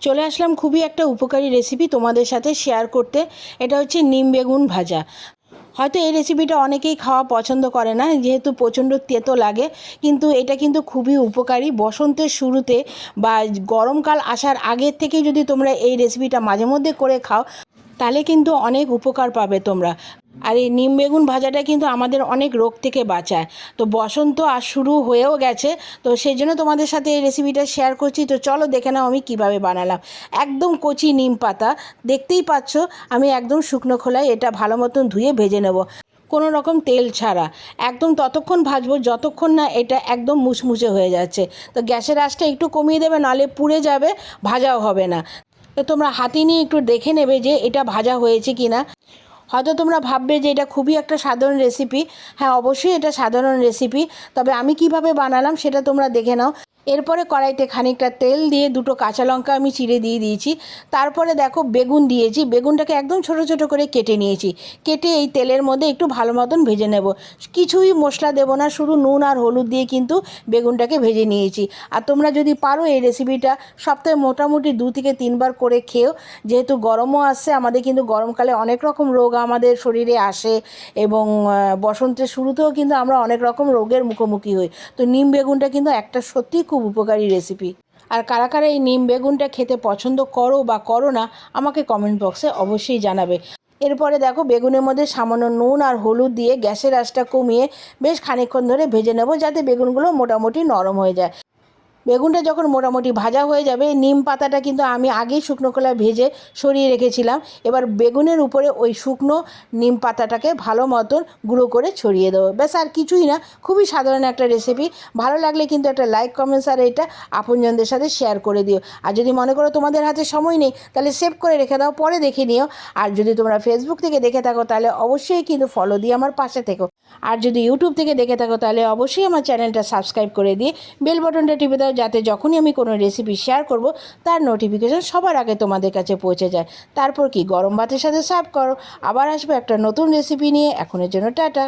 চলে আসলাম খুবই একটা উপকারী রেসিপি তোমাদের সাথে শেয়ার করতে। এটা হচ্ছে নিম বেগুন ভাজা। হয়তো এই রেসিপিটা অনেকেই খাওয়া পছন্দ করে না, যেহেতু প্রচণ্ড তেতো লাগে, কিন্তু এটা কিন্তু খুবই উপকারী। বসন্তের শুরুতে বা গরমকাল আসার আগের থেকে যদি তোমরা এই রেসিপিটা মাঝে মধ্যে করে খাও, তাহলে কিন্তু অনেক উপকার পাবে তোমরা। আর এই নিম বেগুন ভাজাটা কিন্তু আমাদের অনেক রোগ থেকে বাঁচায়। তো বসন্ত আর শুরু হয়েও গেছে, তো সেই জন্য তোমাদের সাথে এই রেসিপিটা শেয়ার করছি। তো চলো দেখে নাও আমি কিভাবে বানালাম। একদম কচি নিম পাতা, দেখতেই পাচ্ছ আমি একদম শুকনো খোলায় এটা ভালো মতন ধুয়ে ভেজে নেব, কোনো রকম তেল ছাড়া। একদম ততক্ষণ ভাজবো যতক্ষণ না এটা একদম মুচমুচে হয়ে যাচ্ছে। তো গ্যাসের আঁচটা একটু কমিয়ে দেবে, নাহলে পুড়ে যাবে, ভাজাও হবে না। তো তোমরা হাতে নিয়ে একটু দেখে নেবে যে এটা ভাজা হয়েছে কি না। হয়তো তোমরা ভাববে যে এটা খুবই একটা সাধারণ রেসিপি। হ্যাঁ, অবশ্যই এটা সাধারণ রেসিপি, তবে আমি কিভাবে বানালাম সেটা তোমরা দেখে নাও। এরপরে কড়াইতে খানিকটা তেল দিয়ে দুটো কাঁচা লঙ্কা আমি চিড়ে দিয়ে দিয়েছি। তারপরে দেখো বেগুন দিয়েছি, বেগুনটাকে একদম ছোট ছোট করে কেটে নিয়েছি। কেটে এই তেলের মধ্যে একটু ভালো মতন ভেজে নেব। কিছুই মশলা দেবো না, শুধু নুন আর হলুদ দিয়ে কিন্তু বেগুনটাকে ভেজে নিয়েছি। আর তোমরা যদি পারো এই রেসিপিটা সপ্তাহে মোটামুটি 2 থেকে 3 বার করে খেও, যেহেতু গরমও আসছে। আমাদের কিন্তু গরমকালে অনেক রকম রোগ আমাদের শরীরে আসে, এবং বসন্তের শুরুতেও কিন্তু আমরা অনেক রকম রোগের মুখোমুখি হই। তো নিম বেগুনটা কিন্তু একটা সত্যিই খুব উপকারী রেসিপি। আর কারা কারা এই নিম বেগুনটা খেতে পছন্দ করো বা করো না, আমাকে কমেন্ট বক্সে অবশ্যই জানাবে। এরপরে দেখো বেগুনের মধ্যে সামান্য নুন আর হলুদ দিয়ে গ্যাসের আঁচটা কমিয়ে বেশ খানিকক্ষণ ধরে ভেজে নেব, যাতে বেগুনগুলো মোটামুটি নরম হয়ে যায়। বেগুনটা যখন মোটামুটি ভাজা হয়ে যাবে, নিম পাতাটা কিন্তু আমি আগেই শুকনো খোলায় ভেজে সরিয়ে রেখেছিলাম। এবার বেগুনের উপরে ওই শুকনো নিম পাতাটাকে ভালো মতন গুঁড়ো করে ছড়িয়ে দেবো। ব্যাস, আর কিছুই না। খুবই সাধারণ একটা রেসিপি। ভালো লাগলে কিন্তু একটা লাইক, কমেন্টস আর এটা আপনজনদের সাথে শেয়ার করে দিও। আর যদি মনে করো তোমাদের হাতে সময় নেই, তাহলে সেভ করে রেখে দাও, পরে দেখে নিও। আর যদি তোমরা ফেসবুক থেকে দেখে থাকো, তাহলে অবশ্যই কিন্তু ফলো দিয়ে আমার পাশে থেকো। আর যদি ইউটিউব থেকে দেখে থাকো, তাহলে অবশ্যই আমার চ্যানেলটা সাবস্ক্রাইব করে দিয়ে বেল বাটনটা টিপে দাও, যাতে যখনই আমি কোনো রেসিপি শেয়ার করব তার নোটিফিকেশন সবার আগে তোমাদের কাছে পৌঁছে যায়। তারপর কি, গরম ভাতের সাথে সার্ভ করো। আবার আসবো একটা নতুন রেসিপি নিয়ে। এখনের জন্য টাটা।